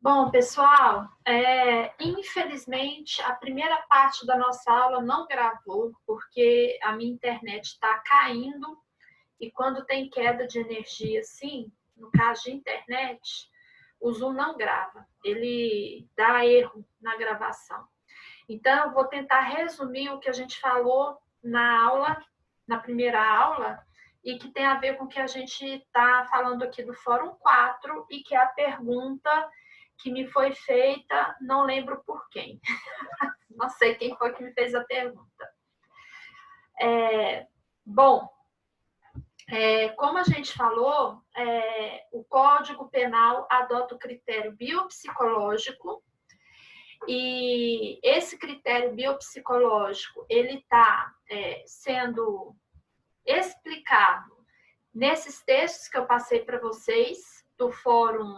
Bom, pessoal, infelizmente a primeira parte da nossa aula não gravou, porque a minha internet está caindo e quando tem queda de energia, assim, no caso de internet, o Zoom não grava, ele dá erro na gravação. Então, eu vou tentar resumir o que a gente falou na aula, na primeira aula, e que tem a ver com o que a gente está falando aqui do Fórum 4 e que é a pergunta que me foi feita, não lembro por quem. Não sei quem foi que me fez a pergunta. Bom, como a gente falou, o Código Penal adota o critério biopsicológico e esse critério biopsicológico ele está sendo explicado nesses textos que eu passei para vocês do Fórum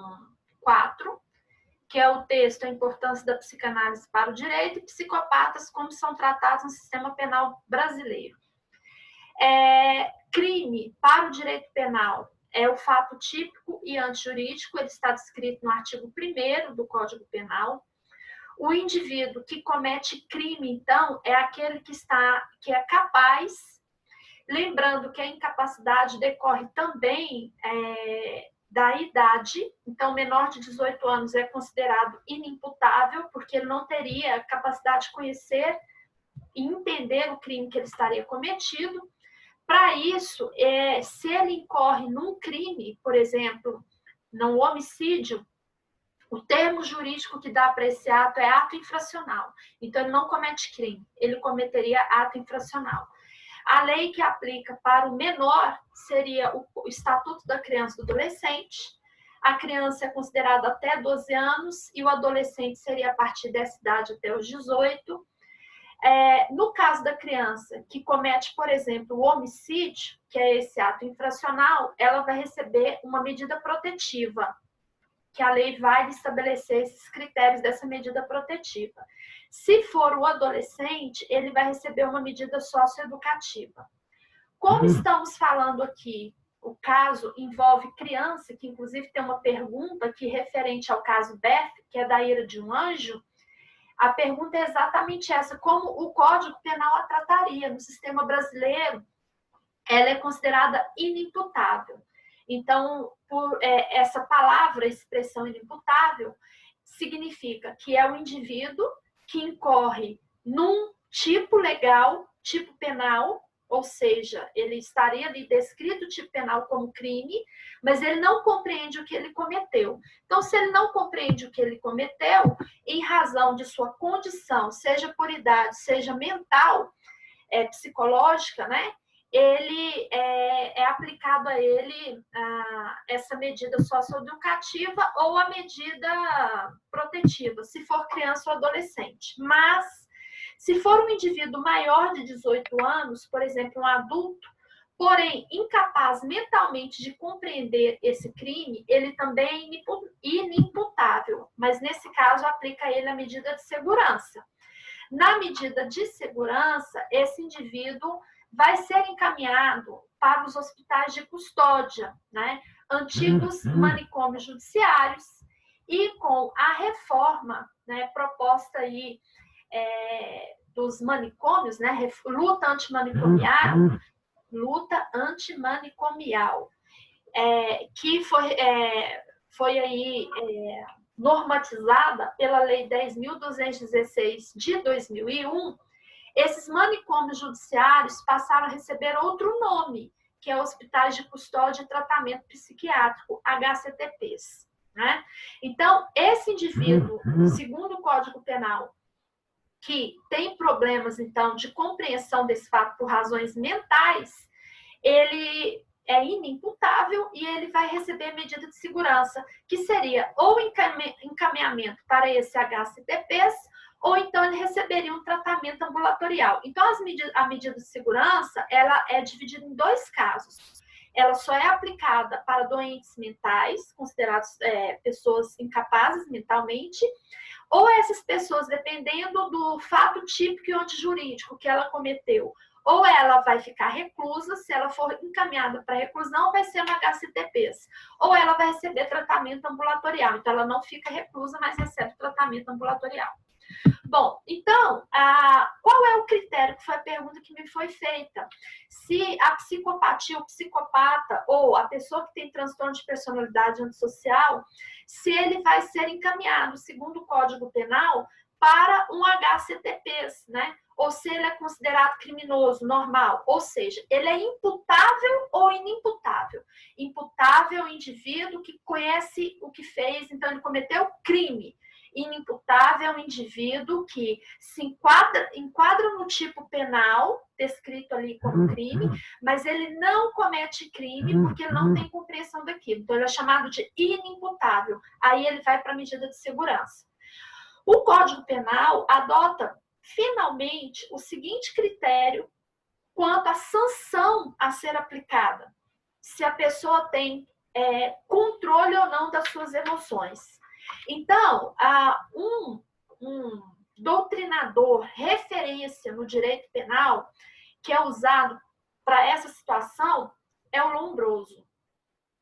4, que é o texto A Importância da Psicanálise para o Direito e Psicopatas, como são tratados no sistema penal brasileiro. Crime para o direito penal é o fato típico e antijurídico, ele está descrito no artigo 1º do Código Penal. O indivíduo que comete crime, então, é aquele que é capaz, lembrando que a incapacidade decorre também da idade, então menor de 18 anos é considerado inimputável, porque ele não teria capacidade de conhecer e entender o crime que ele estaria cometido. Para isso, se ele incorre num crime, por exemplo, num homicídio, o termo jurídico que dá para esse ato é ato infracional. Então, ele não comete crime, ele cometeria ato infracional. A lei que aplica para o menor seria o Estatuto da Criança e do Adolescente. A criança é considerada até 12 anos e o adolescente seria a partir dessa idade até os 18. No caso da criança que comete, por exemplo, o homicídio, que é esse ato infracional, ela vai receber uma medida protetiva, que a lei vai estabelecer esses critérios dessa medida protetiva. Se for o adolescente, ele vai receber uma medida socioeducativa. Como estamos falando aqui, o caso envolve criança, que inclusive tem uma pergunta aqui referente ao caso Beth, que é da ira de um anjo. A pergunta é exatamente essa: como o Código Penal a trataria? No sistema brasileiro, ela é considerada inimputável. Então, essa palavra, expressão inimputável, significa que é o indivíduo que incorre num tipo legal, tipo penal, ou seja, ele estaria ali descrito o tipo penal como crime, mas ele não compreende o que ele cometeu. Então, se ele não compreende o que ele cometeu, em razão de sua condição, seja por idade, seja mental, psicológica, né? Ele é aplicado a ele essa medida socioeducativa ou a medida protetiva, se for criança ou adolescente. Mas, se for um indivíduo maior de 18 anos, por exemplo, um adulto, porém incapaz mentalmente de compreender esse crime, ele também é inimputável, mas nesse caso aplica a ele a medida de segurança. Na medida de segurança, esse indivíduo vai ser encaminhado para os hospitais de custódia, né? Antigos manicômios judiciários, e com a reforma, né, proposta aí dos manicômios, né, luta antimanicomial, que foi aí normatizada pela Lei 10.216 de 2001, esses manicômios judiciários passaram a receber outro nome, que é Hospitais de Custódia e Tratamento Psiquiátrico, HCTPs. Né? Então, esse indivíduo, segundo o Código Penal, que tem problemas, então, de compreensão desse fato por razões mentais, ele é inimputável e ele vai receber medida de segurança, que seria ou encaminhamento para esse HCTPs, ou então ele receberia um tratamento ambulatorial. Então, a medida de segurança, ela é dividida em dois casos. Ela só é aplicada para doentes mentais, considerados pessoas incapazes mentalmente, ou essas pessoas, dependendo do fato típico e antijurídico que ela cometeu, Ou ela vai ficar reclusa, se ela for encaminhada para reclusão, vai ser uma HCTPs. Ou ela vai receber tratamento ambulatorial. Então, ela não fica reclusa, mas recebe tratamento ambulatorial. Bom, então, qual é o critério, que foi a pergunta que me foi feita? Se a psicopatia, o psicopata, ou a pessoa que tem transtorno de personalidade antissocial, se ele vai ser encaminhado, segundo o Código Penal, para um HCTPs, né? Ou se ele é considerado criminoso, normal. Ou seja, ele é imputável ou inimputável. Imputável é o indivíduo que conhece o que fez, então ele cometeu crime. Inimputável é um indivíduo que se enquadra no tipo penal, descrito ali como crime, mas ele não comete crime porque ele não tem compreensão daquilo. Então, ele é chamado de inimputável. Aí ele vai para a medida de segurança. O Código Penal adota, finalmente, o seguinte critério quanto à sanção a ser aplicada. Se a pessoa tem controle ou não das suas emoções. Então, um doutrinador, referência no direito penal, que é usado para essa situação, é o Lombroso.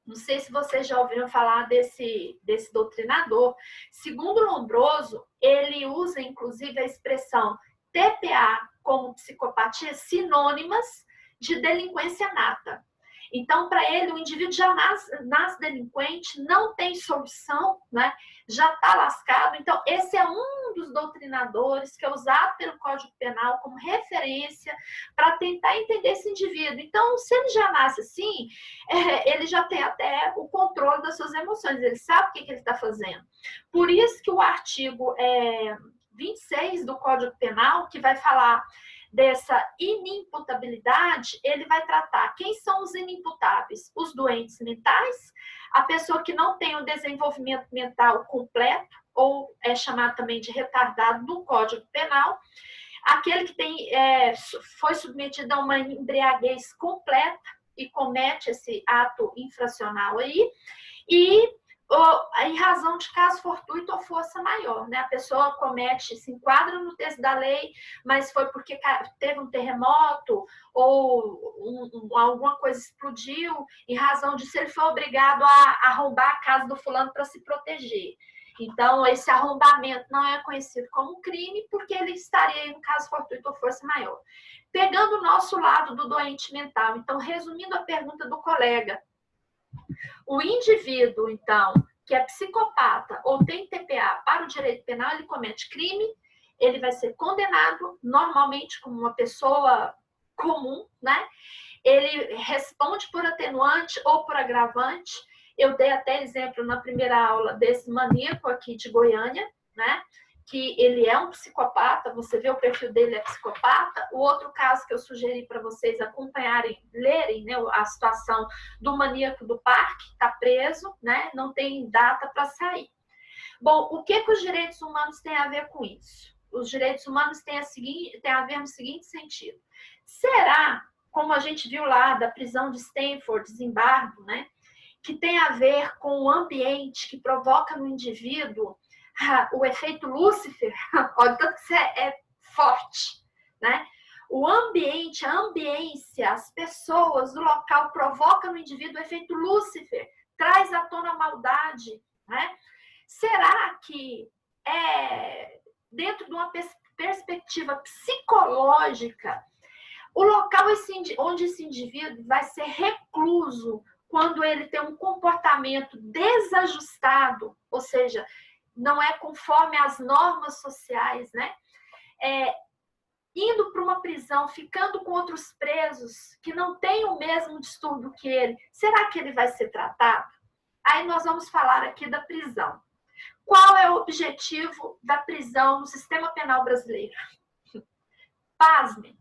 Não sei se vocês já ouviram falar desse doutrinador. Segundo Lombroso, ele usa, inclusive, a expressão TPA como psicopatia sinônimas de delinquência nata. Então, para ele, o indivíduo já nasce delinquente, não tem solução, né? Já está lascado. Então, esse é um dos doutrinadores que é usado pelo Código Penal como referência para tentar entender esse indivíduo. Então, se ele já nasce assim, ele já tem até o controle das suas emoções, ele sabe o que ele está fazendo. Por isso que o artigo 26 do Código Penal, que vai falar dessa inimputabilidade, ele vai tratar quem são os inimputáveis: os doentes mentais, a pessoa que não tem o desenvolvimento mental completo, ou é chamado também de retardado no Código Penal, aquele que foi submetido a uma embriaguez completa e comete esse ato infracional aí, e em razão de caso fortuito ou força maior, né? A pessoa comete, se enquadra no texto da lei, mas foi porque teve um terremoto ou alguma coisa explodiu, em razão disso ele foi obrigado a arrombar a casa do fulano para se proteger. Então, esse arrombamento não é conhecido como crime, porque ele estaria em um caso fortuito ou força maior. Pegando o nosso lado do doente mental, então, resumindo a pergunta do colega, o indivíduo, então, que é psicopata ou tem TPA para o direito penal, ele comete crime, ele vai ser condenado normalmente como uma pessoa comum, né? Ele responde por atenuante ou por agravante. Eu dei até exemplo na primeira aula desse maníaco aqui de Goiânia, né? Que ele é um psicopata, você vê o perfil dele, é psicopata. O outro caso que eu sugeri para vocês acompanharem, lerem, né, a situação do maníaco do parque, está preso, né, não tem data para sair. Bom, o que os direitos humanos têm a ver com isso? Os direitos humanos têm a ver no seguinte sentido. Será, como a gente viu lá da prisão de Stanford, desembargo, né, que tem a ver com o ambiente que provoca no indivíduo o efeito Lúcifer, olha tanto que isso é forte, né? O ambiente, a ambiência, as pessoas, o local provoca no indivíduo o efeito Lúcifer, traz à tona a maldade, né? Será que dentro de uma perspectiva psicológica, o local onde esse indivíduo vai ser recluso quando ele tem um comportamento desajustado, ou seja, não é conforme as normas sociais, né? Indo para uma prisão, ficando com outros presos que não têm o mesmo distúrbio que ele, será que ele vai ser tratado? Aí nós vamos falar aqui da prisão. Qual é o objetivo da prisão no sistema penal brasileiro? Pasmem,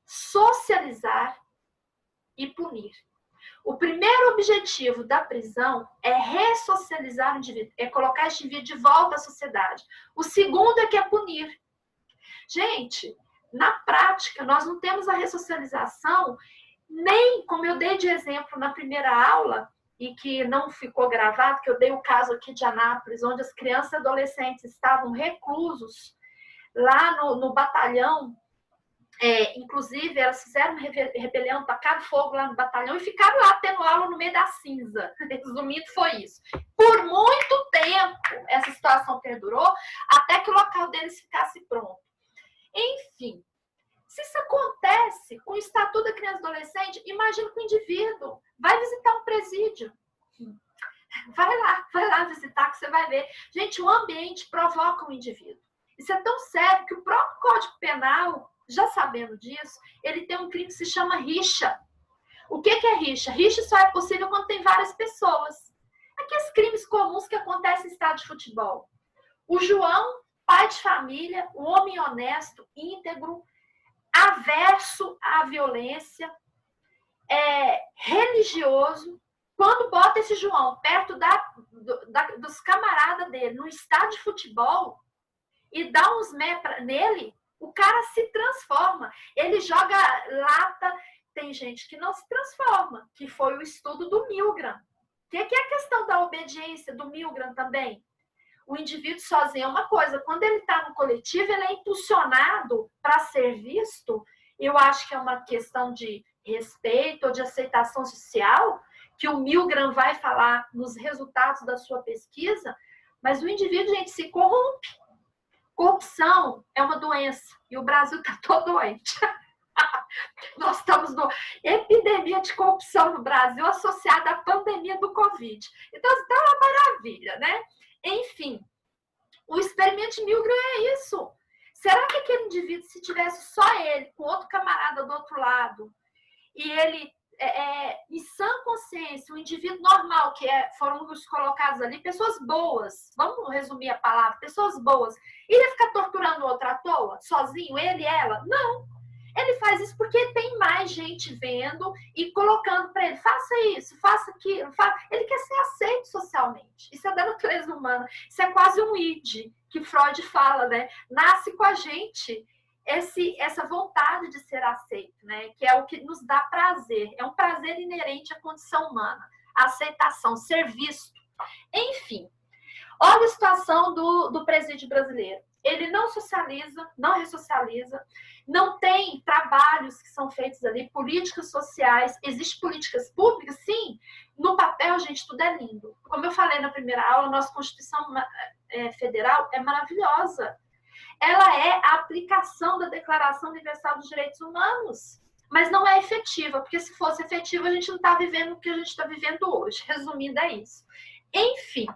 socializar e punir. O primeiro objetivo da prisão é ressocializar o indivíduo, é colocar esse indivíduo de volta à sociedade. O segundo é que é punir. Gente, na prática, nós não temos a ressocialização, nem, como eu dei de exemplo na primeira aula, e que não ficou gravado, que eu dei o caso aqui de Anápolis, onde as crianças e adolescentes estavam reclusos lá no batalhão Inclusive, elas fizeram uma rebelião, tacaram fogo lá no batalhão e ficaram lá tendo aula no meio da cinza. Resumindo, foi isso. Por muito tempo, essa situação perdurou, até que o local deles ficasse pronto. Enfim, se isso acontece com o Estatuto da Criança e Adolescente, imagina que o indivíduo vai visitar um presídio. Vai lá visitar que você vai ver. Gente, o ambiente provoca o indivíduo. Isso é tão sério que o próprio Código Penal, já sabendo disso, ele tem um crime que se chama rixa. O que é rixa? Rixa só é possível quando tem várias pessoas. Aqueles crimes comuns que acontecem em estádio de futebol. O João, pai de família, um homem honesto, íntegro, averso à violência, religioso, quando bota esse João perto dos camaradas dele no estádio de futebol e dá uns nele, o cara se transforma. Ele joga lata. Tem gente que não se transforma, que foi o estudo do Milgram. O que é a questão da obediência do Milgram também? O indivíduo sozinho é uma coisa. Quando ele está no coletivo, ele é impulsionado para ser visto. Eu acho que é uma questão de respeito ou de aceitação social, que o Milgram vai falar nos resultados da sua pesquisa, mas o indivíduo, gente, se corrompe. Corrupção é uma doença e o Brasil está todo doente. Nós estamos numa epidemia de corrupção no Brasil associada à pandemia do Covid. Então, está uma maravilha, né? Enfim, o experimento de Milgram é isso. Será que aquele indivíduo, se tivesse só ele, com outro camarada do outro lado, e ele, em sã consciência, um indivíduo normal, que foram os colocados ali, pessoas boas, vamos resumir a palavra, pessoas boas, iria ficar torturando o outro à toa, sozinho, ele e ela? Não. Ele faz isso porque tem mais gente vendo e colocando para ele, faça isso, faça aquilo. Ele quer ser aceito socialmente. Isso é da natureza humana. Isso é quase um id, que Freud fala, né? Nasce com a gente essa vontade de ser aceito, né? Que é o que nos dá prazer. É um prazer inerente à condição humana. A aceitação, ser visto. Enfim, olha a situação do presídio brasileiro. Ele não socializa, não ressocializa, não tem trabalhos que são feitos ali, políticas sociais, existem políticas públicas, sim, no papel, gente, tudo é lindo. Como eu falei na primeira aula, nossa Constituição Federal é maravilhosa. Ela é a aplicação da Declaração Universal dos Direitos Humanos, mas não é efetiva, porque se fosse efetiva, a gente não está vivendo o que a gente está vivendo hoje. Resumindo, é isso. Enfim,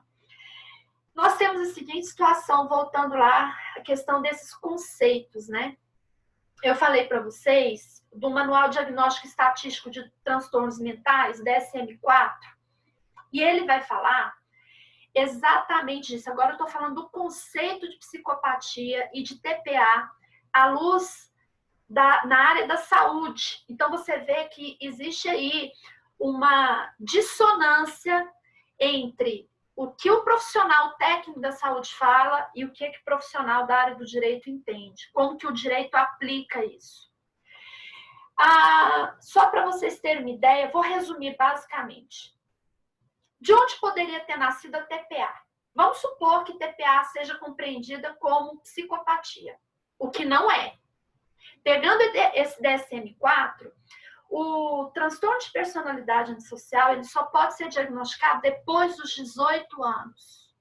nós temos a seguinte situação, voltando lá, a questão desses conceitos, né? Eu falei para vocês do Manual Diagnóstico Estatístico de Transtornos Mentais, DSM-4, e ele vai falar exatamente disso. Agora eu estou falando do conceito de psicopatia e de TPA à luz na área da saúde. Então, você vê que existe aí uma dissonância entre o que o profissional técnico da saúde fala e o que o profissional da área do direito entende. Como que o direito aplica isso. Só para vocês terem uma ideia, vou resumir basicamente. De onde poderia ter nascido a TPA? Vamos supor que TPA seja compreendida como psicopatia, o que não é. Pegando esse DSM-4, o transtorno de personalidade antissocial ele só pode ser diagnosticado depois dos 18 anos.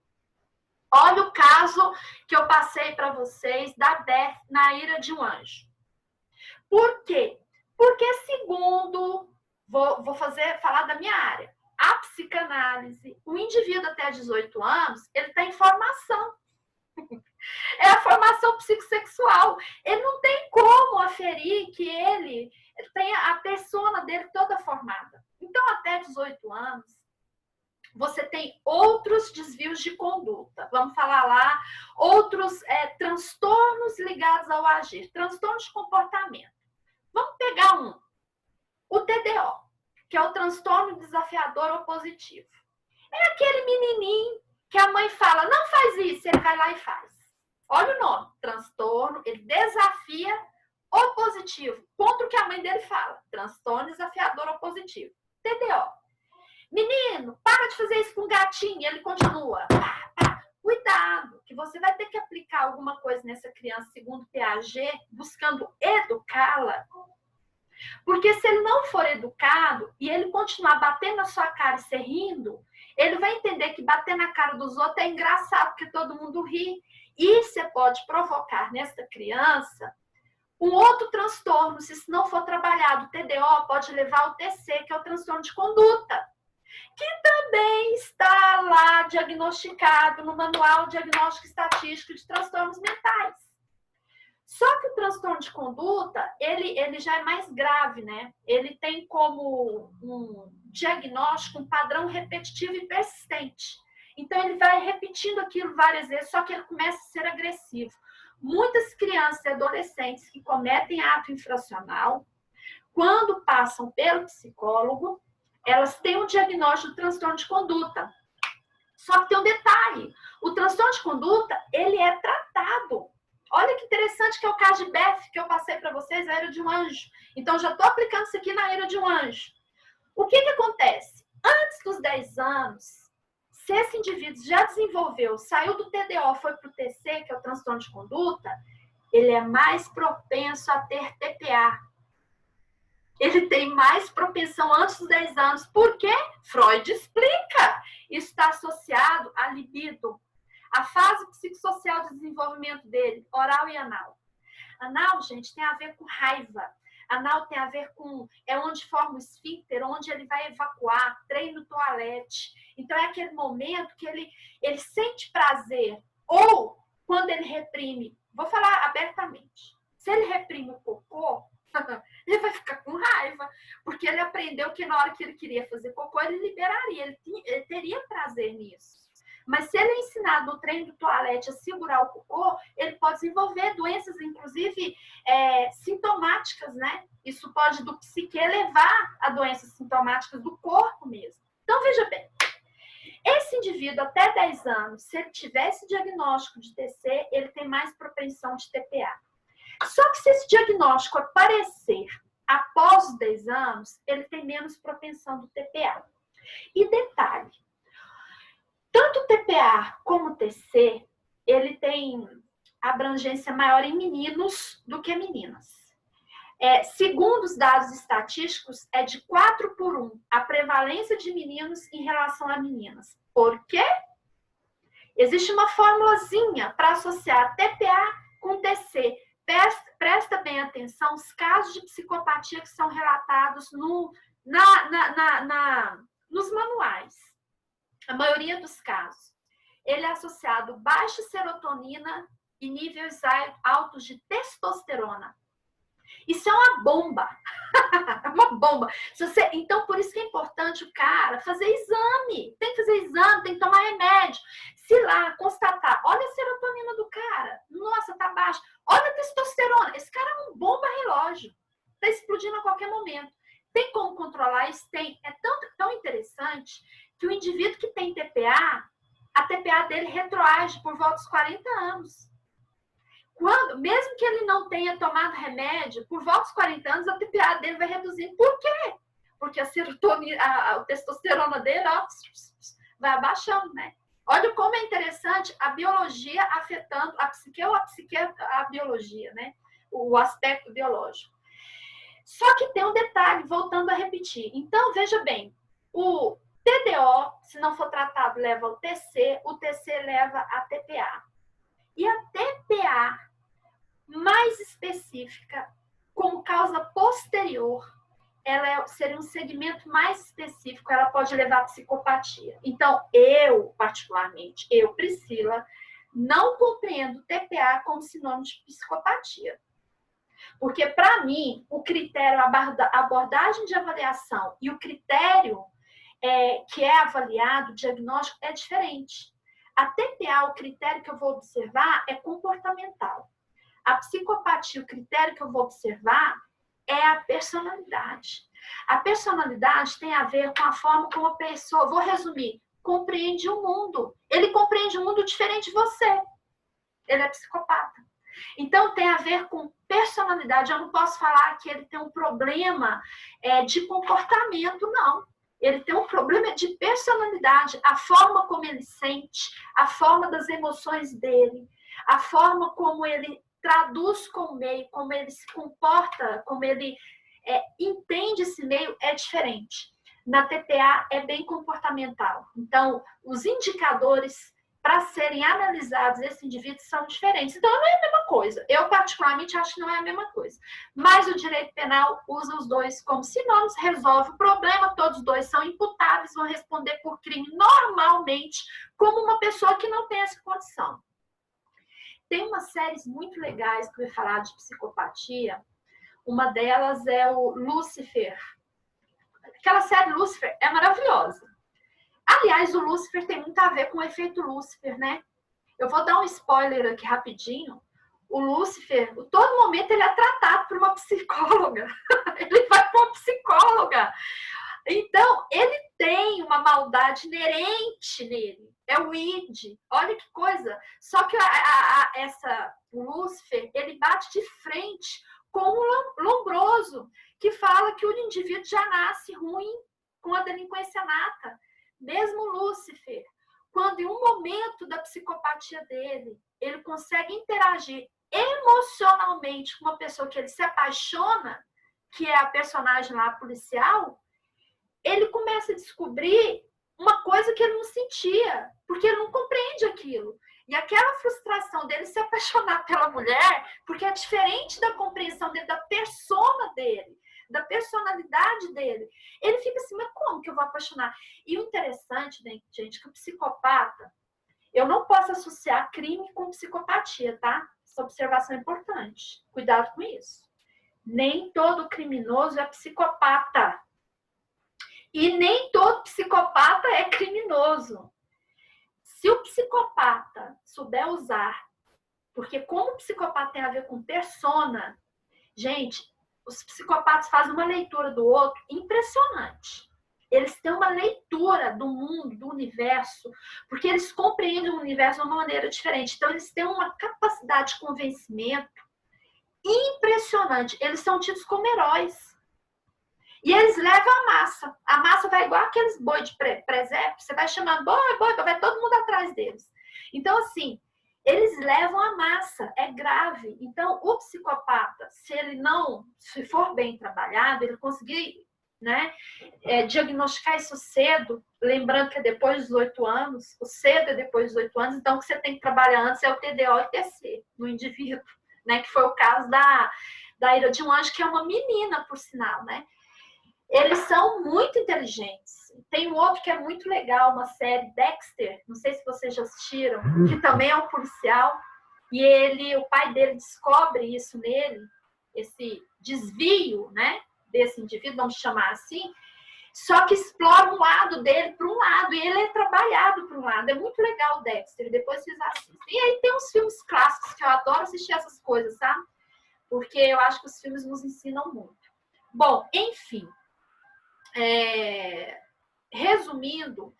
Olha o caso que eu passei para vocês da Beth na Ira de um Anjo. Por quê? Porque segundo, vou falar da minha área, a psicanálise, o indivíduo até 18 anos, ele está em formação. É a formação psicossexual. Ele não tem como aferir que ele tem a persona dele toda formada. Então, até 18 anos, você tem outros desvios de conduta. Vamos falar lá, outros transtornos ligados ao agir, transtornos de comportamento. Vamos pegar o TDO, que é o transtorno desafiador opositivo. É aquele menininho que a mãe fala, não faz isso, ele vai lá e faz. Olha o nome, transtorno, ele desafia opositivo, contra o que a mãe dele fala, transtorno desafiador opositivo, TDO. Menino, para de fazer isso com o gatinho, ele continua. Cuidado, que você vai ter que aplicar alguma coisa nessa criança, segundo Piaget, buscando educá-la, porque se ele não for educado e ele continuar batendo na sua cara e se rindo, ele vai entender que bater na cara dos outros é engraçado, porque todo mundo ri. E você pode provocar nessa criança um outro transtorno, se isso não for trabalhado. O TDO pode levar ao TC, que é o transtorno de conduta, que também está lá diagnosticado no Manual Diagnóstico Estatístico de Transtornos Mentais. Só que o transtorno de conduta, ele já é mais grave, né? Ele tem como um diagnóstico um padrão repetitivo e persistente. Então, ele vai repetindo aquilo várias vezes, só que ele começa a ser agressivo. Muitas crianças e adolescentes que cometem ato infracional, quando passam pelo psicólogo, elas têm um diagnóstico de transtorno de conduta. Só que tem um detalhe, o transtorno de conduta, ele é tratado. Olha que interessante que é o caso de Beth, que eu passei para vocês, a Ira de um Anjo. Então, já estou aplicando isso aqui na Ira de um Anjo. O que acontece? Antes dos 10 anos, se esse indivíduo já desenvolveu, saiu do TDO, foi para o TC, que é o transtorno de conduta, ele é mais propenso a ter TPA. Ele tem mais propensão antes dos 10 anos. Por quê? Freud explica. Isso está associado à libido. A fase psicossocial de desenvolvimento dele, oral e anal. Anal, gente, tem a ver com raiva. Anal tem a ver com... é onde forma o esfíncter, onde ele vai evacuar, treino no toalete. Então, é aquele momento que ele sente prazer. Ou, quando ele reprime... Vou falar abertamente. Se ele reprime o cocô, ele vai ficar com raiva. Porque ele aprendeu que na hora que ele queria fazer cocô, ele liberaria. Ele teria prazer nisso. Mas se ele é ensinado no treino do toalete a segurar o cocô, ele pode desenvolver doenças, inclusive sintomáticas, né? Isso pode do psique levar a doenças sintomáticas do corpo mesmo. Então, veja bem, esse indivíduo até 10 anos, se ele tivesse diagnóstico de TC, ele tem mais propensão de TPA. Só que se esse diagnóstico aparecer após os 10 anos, ele tem menos propensão do TPA. E detalhe, tanto o TPA como o TC, ele tem abrangência maior em meninos do que meninas. Segundo os dados estatísticos, é de 4 por 1 a prevalência de meninos em relação a meninas. Por quê? Existe uma formulazinha para associar TPA com TC. Presta bem atenção, os casos de psicopatia que são relatados nos manuais. A maioria dos casos, ele é associado a baixa serotonina e níveis altos de testosterona. Isso é uma bomba. É uma bomba. Então, por isso que é importante o cara fazer exame. Tem que fazer exame, tem que tomar remédio. Se lá constatar, olha a serotonina do cara. Nossa, tá baixa. Olha a testosterona. Esse cara é um bomba relógio. Tá explodindo a qualquer momento. Tem como controlar isso? Tem. É tão interessante que o indivíduo que tem TPA, a TPA dele retroage por volta dos 40 anos. Mesmo que ele não tenha tomado remédio, por volta dos 40 anos, a TPA dele vai reduzindo. Por quê? Porque a serotonina, a testosterona dele, ó, vai abaixando, né? Olha como é interessante a biologia afetando a psique ou a psique a biologia, né? O aspecto biológico. Só que tem um detalhe, voltando a repetir. Então, veja bem, o TDO, se não for tratado, leva ao TC, o TC leva a TPA. E a TPA mais específica, com causa posterior, ela seria um segmento mais específico, ela pode levar à psicopatia. Então, particularmente, Priscila, não compreendo TPA como sinônimo de psicopatia. Porque, para mim, o critério, a abordagem de avaliação e o critério que é avaliado, o diagnóstico, é diferente. A TPA, o critério que eu vou observar é comportamental. A psicopatia, o critério que eu vou observar é a personalidade. A personalidade tem a ver com a forma como a pessoa, vou resumir, compreende o mundo. Ele compreende o mundo diferente de você. Ele é psicopata. Então, tem a ver com personalidade. Eu não posso falar que ele tem um problema de comportamento, não. Ele tem um problema de personalidade, a forma como ele sente, a forma das emoções dele, a forma como ele traduz com o meio, como ele se comporta, como ele entende esse meio é diferente. Na TPA é bem comportamental. Então, os indicadores para serem analisados esses indivíduos são diferentes. Então, não é a mesma coisa. Eu, particularmente, acho que não é a mesma coisa. Mas o direito penal usa os dois como sinônimos, resolve o problema, todos os dois são imputáveis, vão responder por crime normalmente, como uma pessoa que não tem essa condição. Tem umas séries muito legais que eu vou falar de psicopatia. Uma delas é o Lúcifer. Aquela série Lúcifer é maravilhosa. Aliás, o Lúcifer tem muito a ver com o efeito Lúcifer, né? Eu vou dar um spoiler aqui rapidinho. O Lúcifer, a todo momento, ele é tratado por uma psicóloga. Ele vai para uma psicóloga. Então, ele tem uma maldade inerente nele. É o id. Olha que coisa. Só que o Lúcifer, ele bate de frente com o Lombroso, que fala que o indivíduo já nasce ruim com a delinquência nata. Mesmo Lúcifer, quando em um momento da psicopatia dele, ele consegue interagir emocionalmente com uma pessoa que ele se apaixona, que é a personagem lá policial, ele começa a descobrir uma coisa que ele não sentia, porque ele não compreende aquilo. E aquela frustração dele se apaixonar pela mulher, porque é diferente da compreensão dele, da persona dele, da personalidade dele. Ele fica assim, mas como que eu vou apaixonar? E o interessante, né, gente, que o psicopata, eu não posso associar crime com psicopatia, tá? Essa observação é importante. Cuidado com isso. Nem todo criminoso é psicopata. E nem todo psicopata é criminoso. Se o psicopata souber usar, porque como o psicopata tem a ver com persona, gente, os psicopatas fazem uma leitura do outro impressionante. Eles têm uma leitura do mundo, do universo, porque eles compreendem o universo de uma maneira diferente. Então, eles têm uma capacidade de convencimento impressionante. Eles são tidos como heróis. E eles levam a massa. A massa vai igual aqueles boi de presépio. Você vai chamando boi, boi, vai todo mundo atrás deles. Então, assim, eles levam a massa. É grave. Então, o psicopata, se for bem trabalhado, ele conseguir, né, diagnosticar isso cedo, lembrando que é depois dos 18 anos, o cedo é depois dos 18 anos, então o que você tem que trabalhar antes é o TDO e o TC no indivíduo, né, que foi o caso da Ira de um Anjo, que é uma menina, por sinal, né? Eles são muito inteligentes. Tem um outro que é muito legal, uma série Dexter, não sei se vocês já assistiram, que também é um policial, e o pai dele descobre isso nele, esse desvio, né, desse indivíduo, vamos chamar assim, só que explora um lado dele para um lado, e ele é trabalhado para um lado. É muito legal o Dexter, depois vocês assistem. E aí tem uns filmes clássicos que eu adoro assistir essas coisas, sabe? Porque eu acho que os filmes nos ensinam muito. Bom, enfim, resumindo,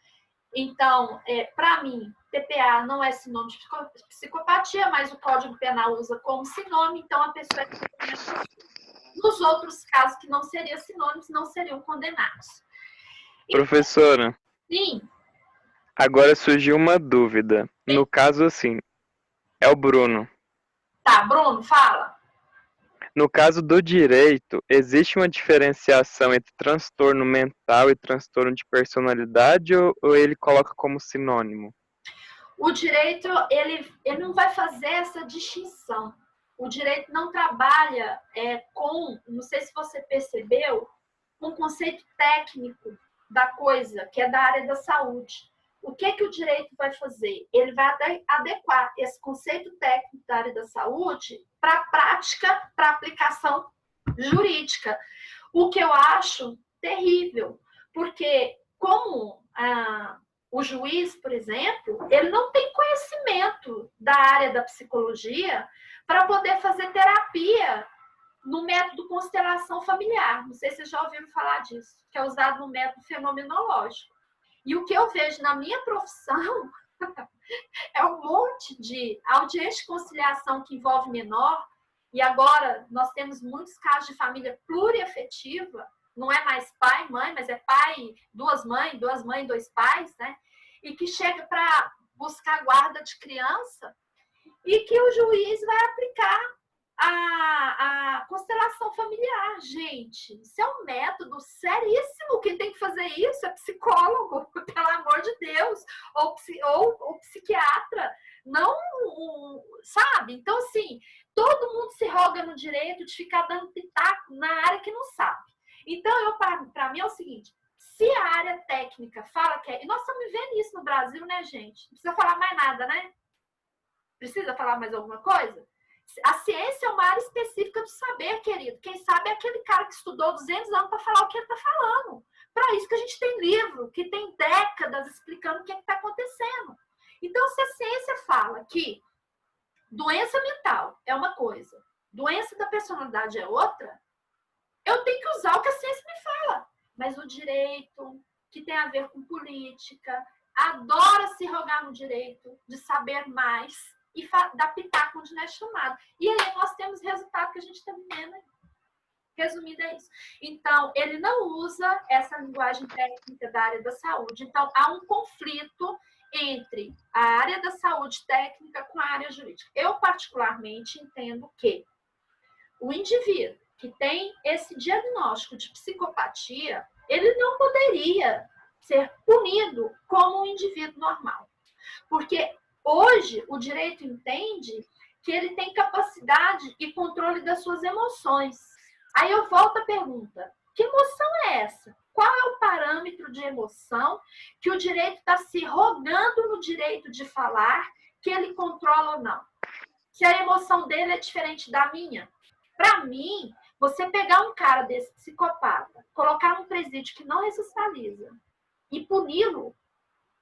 então, para mim, TPA não é sinônimo de psicopatia, mas o Código Penal usa como sinônimo, então a pessoa nos outros casos que não seriam sinônimos, não seriam condenados. Professora, sim. Agora surgiu uma dúvida. Sim. No caso, assim, é o Bruno. Tá, Bruno, fala. No caso do direito, existe uma diferenciação entre transtorno mental e transtorno de personalidade ou ele coloca como sinônimo? O direito, ele não vai fazer essa distinção. O direito não trabalha não sei se você percebeu, com um conceito técnico da coisa, que é da área da saúde. O que o direito vai fazer? Ele vai adequar esse conceito técnico da área da saúde para a prática, para a aplicação jurídica. O que eu acho terrível, porque como o juiz, por exemplo, ele não tem conhecimento da área da psicologia para poder fazer terapia no método constelação familiar. Não sei se vocês já ouviram falar disso, que é usado no método fenomenológico. E o que eu vejo na minha profissão é um monte de audiência de conciliação que envolve menor, e agora nós temos muitos casos de família pluriafetiva, não é mais pai, mãe, mas é pai, duas mães, dois pais, né? E que chega para buscar guarda de criança e que o juiz vai aplicar a constelação familiar. Gente, isso é um método seríssimo. Quem tem que fazer isso é psicólogo, pelo amor de Deus, ou psiquiatra. Não, sabe? Então, assim, todo mundo se roga no direito de ficar dando pitaco na área que não sabe. Então, para mim é o seguinte, se a área técnica fala que é... E nós estamos vivendo isso no Brasil, né, gente? Não precisa falar mais nada, né? Precisa falar mais alguma coisa? A ciência é uma área específica do saber, querido. Quem sabe é aquele cara que estudou 200 anos para falar o que ele está falando. Para isso que a gente tem livro, que tem décadas explicando o que está acontecendo. Então, se a ciência fala que doença mental é uma coisa, doença da personalidade é outra, eu tenho que usar o que a ciência me fala. Mas o direito, que tem a ver com política, adora se rogar no direito de saber mais e dar pitaco onde não é chamado. E aí nós temos resultado que a gente está vivendo. Resumindo, é isso. Então, ele não usa essa linguagem técnica da área da saúde. Então, há um conflito entre a área da saúde técnica com a área jurídica. Eu, particularmente, entendo que o indivíduo que tem esse diagnóstico de psicopatia, ele não poderia ser punido como um indivíduo normal. Porque hoje o direito entende que ele tem capacidade e controle das suas emoções. Aí eu volto à pergunta, que emoção é essa? Qual é o parâmetro de emoção que o direito está se rogando no direito de falar que ele controla ou não? Se a emoção dele é diferente da minha? Para mim, você pegar um cara desse psicopata, colocar num presídio que não ressocializa e puni-lo,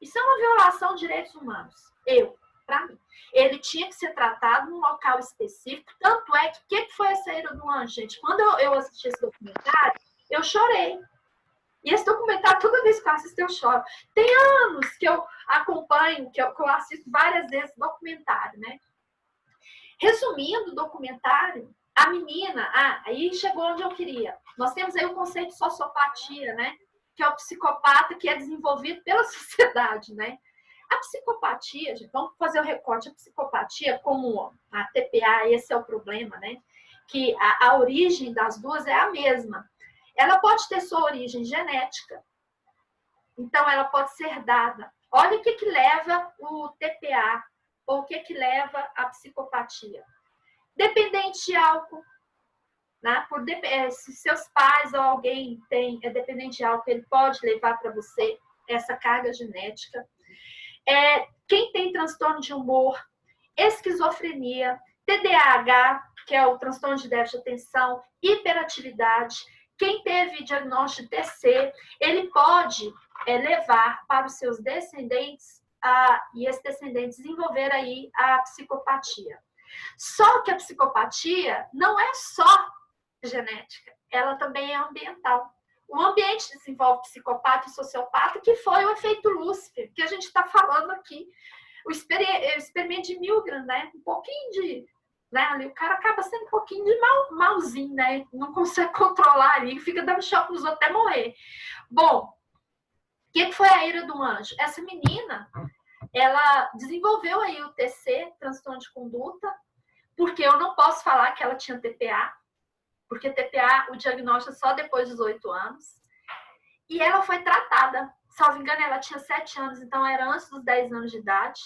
isso é uma violação de direitos humanos. Para mim. Ele tinha que ser tratado num local específico. Tanto é que o que foi essa Ira do Anjo, gente? Quando eu assisti esse documentário, eu chorei. E esse documentário, toda vez que eu assisto, eu choro. Tem anos que eu acompanho, que eu assisto várias vezes documentário, né? Resumindo o documentário, a menina, aí chegou onde eu queria. Nós temos aí o conceito de sociopatia, né? Que é o psicopata que é desenvolvido pela sociedade, né? A psicopatia, gente, vamos fazer o recorte, a psicopatia como a TPA, esse é o problema, né? Que a origem das duas é a mesma. Ela pode ter sua origem genética, então ela pode ser dada. Olha o que leva o TPA, ou o que leva a psicopatia. Dependente de álcool, né? Se seus pais ou alguém é dependente de álcool, ele pode levar para você essa carga genética. Quem tem transtorno de humor, esquizofrenia, TDAH, que é o transtorno de déficit de atenção, hiperatividade, quem teve diagnóstico de TC, ele pode levar para os seus descendentes e esses descendentes desenvolver aí a psicopatia. Só que a psicopatia não é só genética, ela também é ambiental. O ambiente desenvolve psicopata e sociopata, que foi o efeito Lúcifer, que a gente está falando aqui. O experimento de Milgram, né? Um pouquinho de... Né? Ali, o cara acaba sendo um pouquinho de malzinho, né? Não consegue controlar ali, fica dando choque nos outros até morrer. Bom, o que foi a Ira do Anjo? Essa menina, ela desenvolveu aí o TC, transtorno de conduta, porque eu não posso falar que ela tinha TPA, porque TPA, o diagnóstico é só depois dos 8 anos. E ela foi tratada, salvo engano, ela tinha 7 anos, então era antes dos 10 anos de idade,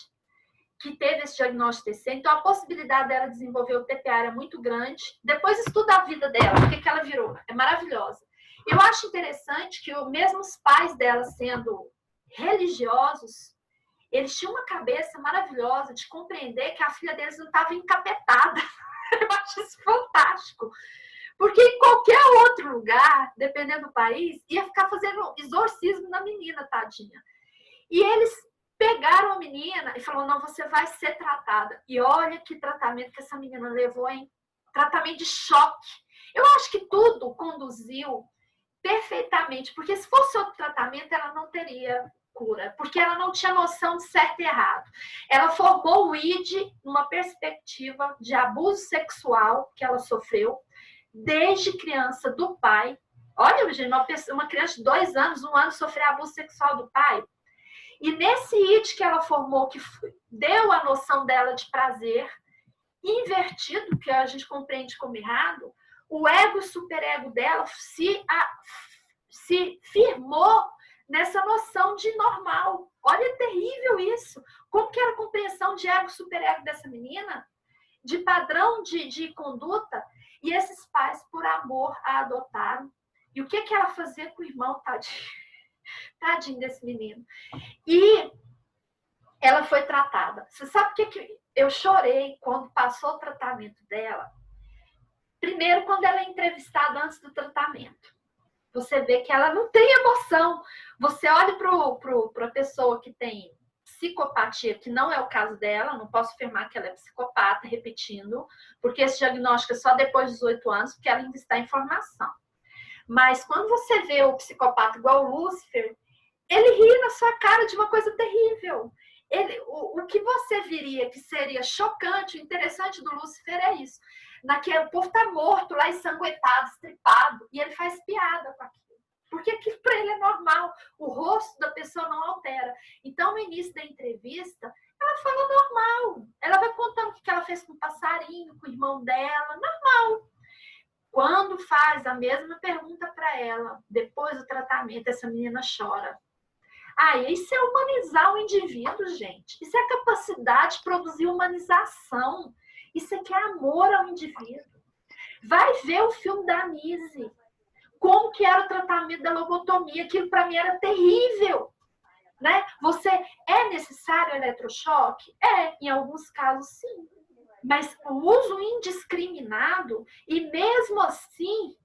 que teve esse diagnóstico TC. Então a possibilidade dela desenvolver o TPA era muito grande. Depois estuda a vida dela, o que ela virou. É maravilhosa. Eu acho interessante que mesmo os pais dela sendo religiosos, eles tinham uma cabeça maravilhosa de compreender que a filha deles não estava encapetada. Eu acho isso fantástico. Porque em qualquer outro lugar, dependendo do país, ia ficar fazendo exorcismo na menina, tadinha. E eles pegaram a menina e falaram, não, você vai ser tratada. E olha que tratamento que essa menina levou, hein? Tratamento de choque. Eu acho que tudo conduziu perfeitamente, porque se fosse outro tratamento, ela não teria cura, porque ela não tinha noção de certo e errado. Ela formou o ID numa perspectiva de abuso sexual que ela sofreu desde criança do pai, Olha, gente, uma criança de 2 anos, 1 ano, sofreu abuso sexual do pai. E nesse id que ela formou, que deu a noção dela de prazer, invertido, que a gente compreende como errado, o ego e o superego dela se firmou nessa noção de normal. Olha, é terrível isso. Como que era a compreensão de ego e superego dessa menina? De padrão de conduta? E esses pais, por amor, a adotaram. E o que ela fazia com o irmão, tadinho? Tadinho desse menino. E ela foi tratada. Você sabe o que eu chorei quando passou o tratamento dela? Primeiro, quando ela é entrevistada antes do tratamento. Você vê que ela não tem emoção. Você olha para a pessoa que tem psicopatia, que não é o caso dela, não posso afirmar que ela é psicopata, repetindo, porque esse diagnóstico é só depois dos 18 anos, porque ela ainda está em formação. Mas quando você vê o psicopata igual o Lúcifer, ele ri na sua cara de uma coisa terrível. O que você viria que seria chocante, o interessante do Lúcifer é isso. O povo tá morto lá, ensanguentado, estripado, e ele faz piada com aquilo. Porque aquilo para ele é normal. O rosto da pessoa não altera. Então, no início da entrevista, ela fala normal. Ela vai contando o que ela fez com o passarinho, com o irmão dela, normal. Quando faz a mesma pergunta para ela, depois do tratamento, essa menina chora. Isso é humanizar o indivíduo, gente. Isso é capacidade de produzir humanização. Isso aqui é amor ao indivíduo. Vai ver o filme da Anise. Como que era o tratamento da lobotomia. Aquilo para mim era terrível. Né? É necessário eletrochoque? Em alguns casos sim. Mas o uso indiscriminado, e mesmo assim,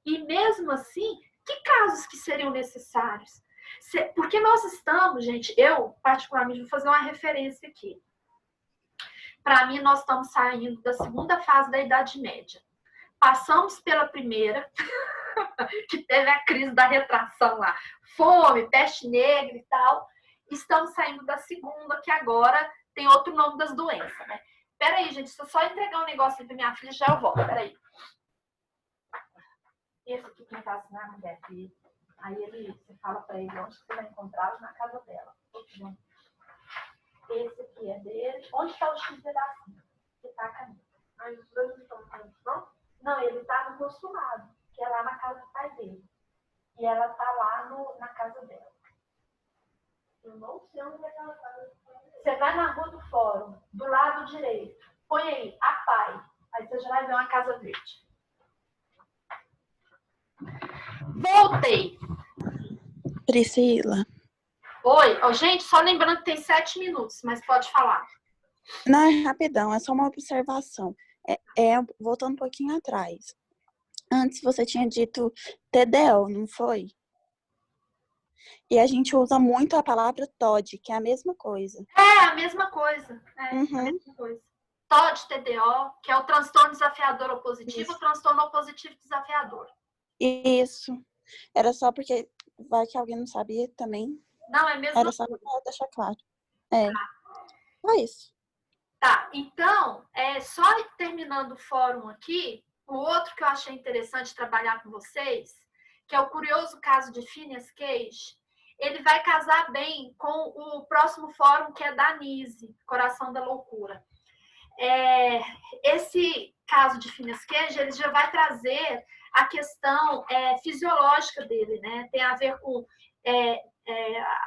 que casos que seriam necessários? Porque nós estamos, gente, eu particularmente vou fazer uma referência aqui. Para mim, nós estamos saindo da segunda fase da Idade Média. Passamos pela primeira, que teve a crise da retração lá, fome, peste negra e tal. Estamos saindo da segunda, que agora tem outro nome das doenças, né? Peraí, gente, se eu só entregar um negócio para minha filha, já eu volto. Peraí. Esse aqui, quem vai assinar a mulher dele. Aí você fala para ele onde você vai encontrá-lo, na casa dela. Esse aqui é dele. Onde está o X da cinta? Que está a caneta. Aí os dois não estão juntos, não? Não, ele está no consulado, que é lá na casa do pai dele. E ela está lá na casa dela. Eu não sei onde é que ela está. Você vai na Rua do Fórum, do lado direito. Põe aí, a pai. Aí você já vai ver uma casa verde. Voltei. Priscila. Oi, gente, só lembrando que tem 7 minutos, mas pode falar. Não, é rapidão, é só uma observação. Voltando um pouquinho atrás. Antes você tinha dito TDO, não foi? E a gente usa muito a palavra TOD, que é a mesma coisa. A mesma coisa. A Uhum. mesma coisa. TOD, TDO, que é o transtorno desafiador opositivo, o transtorno opositivo desafiador. Isso. Era só porque vai que alguém não sabia também. Não, é mesmo. Era só para deixar claro. Só isso. Tá, então, só terminando o fórum aqui, o outro que eu achei interessante trabalhar com vocês, que é o curioso caso de Phineas Cage, ele vai casar bem com o próximo fórum, que é da Anise, Coração da Loucura. Esse caso de Phineas Cage, ele já vai trazer a questão fisiológica dele, né? Tem a ver com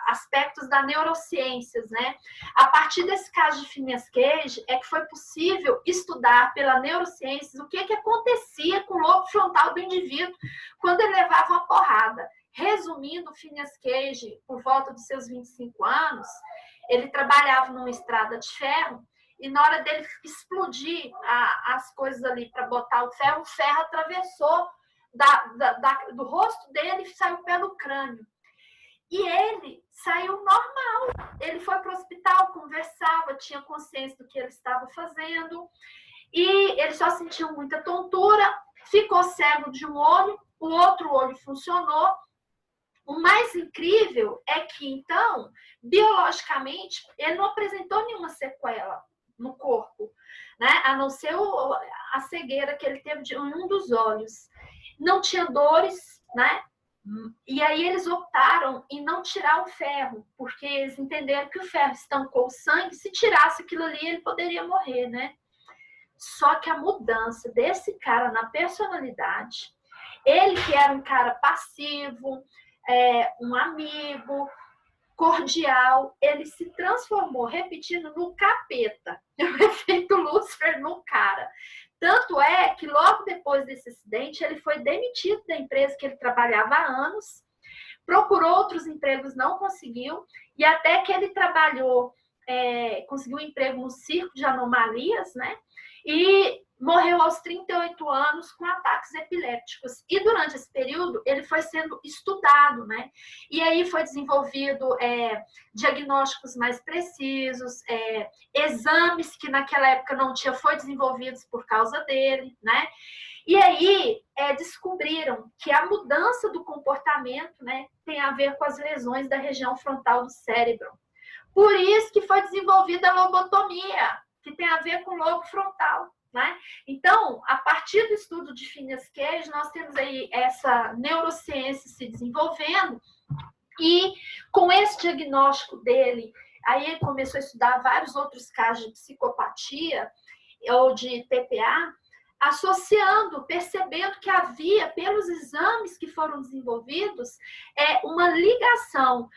aspectos da neurociências, né? A partir desse caso de Phineas Cage é que foi possível estudar pela neurociências o que acontecia com o lobo frontal do indivíduo quando ele levava uma porrada. Resumindo, Phineas Cage, por volta dos seus 25 anos, ele trabalhava numa estrada de ferro e na hora dele explodir as coisas ali para botar o ferro atravessou do rosto dele e saiu pelo crânio. E ele saiu normal. Ele foi para o hospital, conversava, tinha consciência do que ele estava fazendo. E ele só sentiu muita tontura, ficou cego de um olho, o outro olho funcionou. O mais incrível é que, então, biologicamente, ele não apresentou nenhuma sequela no corpo, né? A não ser a cegueira que ele teve de um dos olhos. Não tinha dores, né? E aí eles optaram em não tirar o ferro, porque eles entenderam que o ferro estancou o sangue, se tirasse aquilo ali, ele poderia morrer, né? Só que a mudança desse cara na personalidade, ele que era um cara passivo, um amigo, cordial, ele se transformou, repetindo, no capeta. O efeito Lúcifer no cara. Tanto é que logo depois desse acidente, ele foi demitido da empresa que ele trabalhava há anos, procurou outros empregos, não conseguiu, e até que ele trabalhou, conseguiu um emprego no circo de anomalias, né? E morreu aos 38 anos com ataques epilépticos. E durante esse período, ele foi sendo estudado, né? E aí foi desenvolvido diagnósticos mais precisos, exames que naquela época não tinha, foi desenvolvidos por causa dele, né? E aí descobriram que a mudança do comportamento, né, tem a ver com as lesões da região frontal do cérebro. Por isso que foi desenvolvida a lobotomia, que tem a ver com o lobo frontal, né? Então, a partir do estudo de Phineas Cage, nós temos aí essa neurociência se desenvolvendo, e com esse diagnóstico dele, aí ele começou a estudar vários outros casos de psicopatia ou de TPA, associando, percebendo que havia, pelos exames que foram desenvolvidos, uma ligação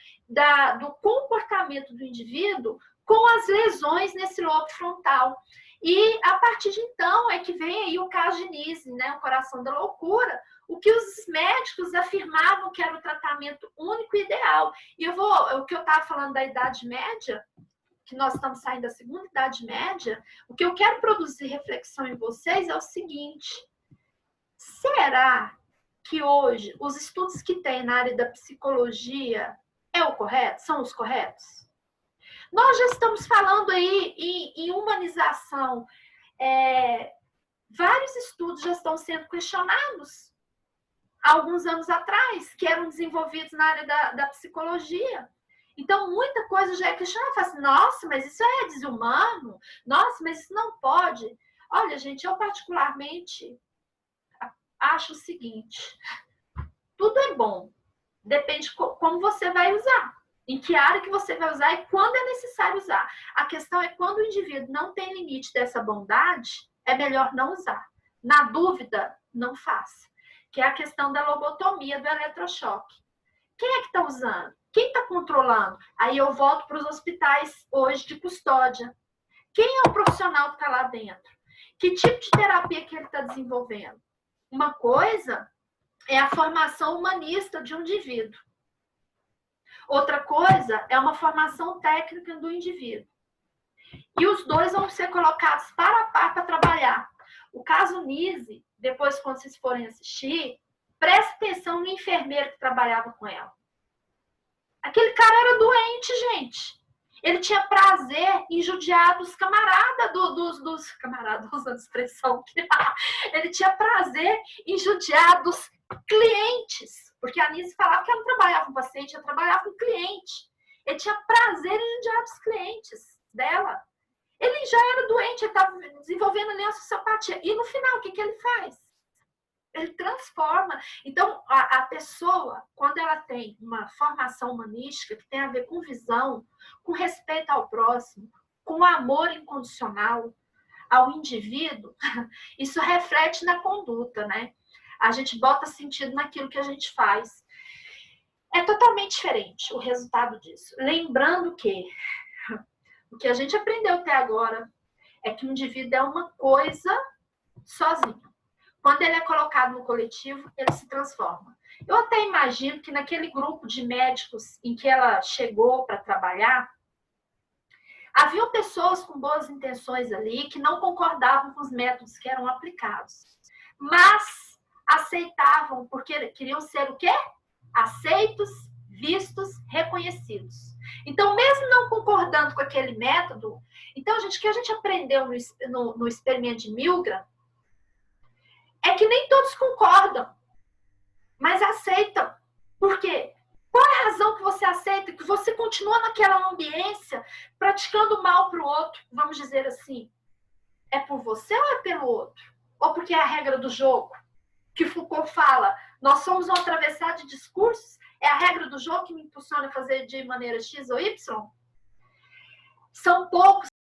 do comportamento do indivíduo com as lesões nesse lobo frontal. E a partir de então é que vem aí o caso de Nise, né, o coração da loucura, o que os médicos afirmavam que era o tratamento único e ideal. E o que eu estava falando da Idade Média, que nós estamos saindo da Segunda Idade Média, o que eu quero produzir reflexão em vocês é o seguinte: será que hoje os estudos que tem na área da psicologia são os corretos? Nós já estamos falando aí em humanização. Vários estudos já estão sendo questionados há alguns anos atrás, que eram desenvolvidos na área da psicologia. Então, muita coisa já é questionada. Fala assim, nossa, mas isso é desumano? Nossa, mas isso não pode. Olha, gente, eu particularmente acho o seguinte: tudo é bom. Depende de como você vai usar. Em que área que você vai usar e quando é necessário usar. A questão é quando o indivíduo não tem limite dessa bondade, é melhor não usar. Na dúvida, não faça. Que é a questão da lobotomia, do eletrochoque. Quem é que está usando? Quem está controlando? Aí eu volto para os hospitais hoje de custódia. Quem é o profissional que está lá dentro? Que tipo de terapia que ele está desenvolvendo? Uma coisa é a formação humanista de um indivíduo. Outra coisa é uma formação técnica do indivíduo. E os dois vão ser colocados para a par para trabalhar. O caso Nise, depois quando vocês forem assistir, preste atenção no enfermeiro que trabalhava com ela. Aquele cara era doente, gente. Ele tinha prazer em judiar dos camaradas, dos camaradas, usando a expressão. Ele tinha prazer em judiar dos clientes. Porque a Nise falava que ela não trabalhava com paciente, ela trabalhava com cliente. Ele tinha prazer em judiar dos clientes dela. Ele já era doente, ele estava desenvolvendo ali a sociopatia. E no final, o que ele faz? Ele transforma. Então, a pessoa, quando ela tem uma formação humanística que tem a ver com visão, com respeito ao próximo, com amor incondicional ao indivíduo, isso reflete na conduta, né? A gente bota sentido naquilo que a gente faz. É totalmente diferente o resultado disso. Lembrando que o que a gente aprendeu até agora é que o indivíduo é uma coisa sozinho. Quando ele é colocado no coletivo, ele se transforma. Eu até imagino que naquele grupo de médicos em que ela chegou para trabalhar, haviam pessoas com boas intenções ali que não concordavam com os métodos que eram aplicados, mas aceitavam porque queriam ser o quê? Aceitos, vistos, reconhecidos. Então, mesmo não concordando com aquele método, então, gente, o que a gente aprendeu no experimento de Milgram é que nem todos concordam, mas aceitam. Por quê? Qual é a razão que você aceita? Que você continua naquela ambiência praticando mal para o outro, vamos dizer assim. É por você ou é pelo outro? Ou porque é a regra do jogo? que Foucault fala, nós somos um atravessar de discursos, é a regra do jogo que me impulsiona a fazer de maneira X ou Y? São poucos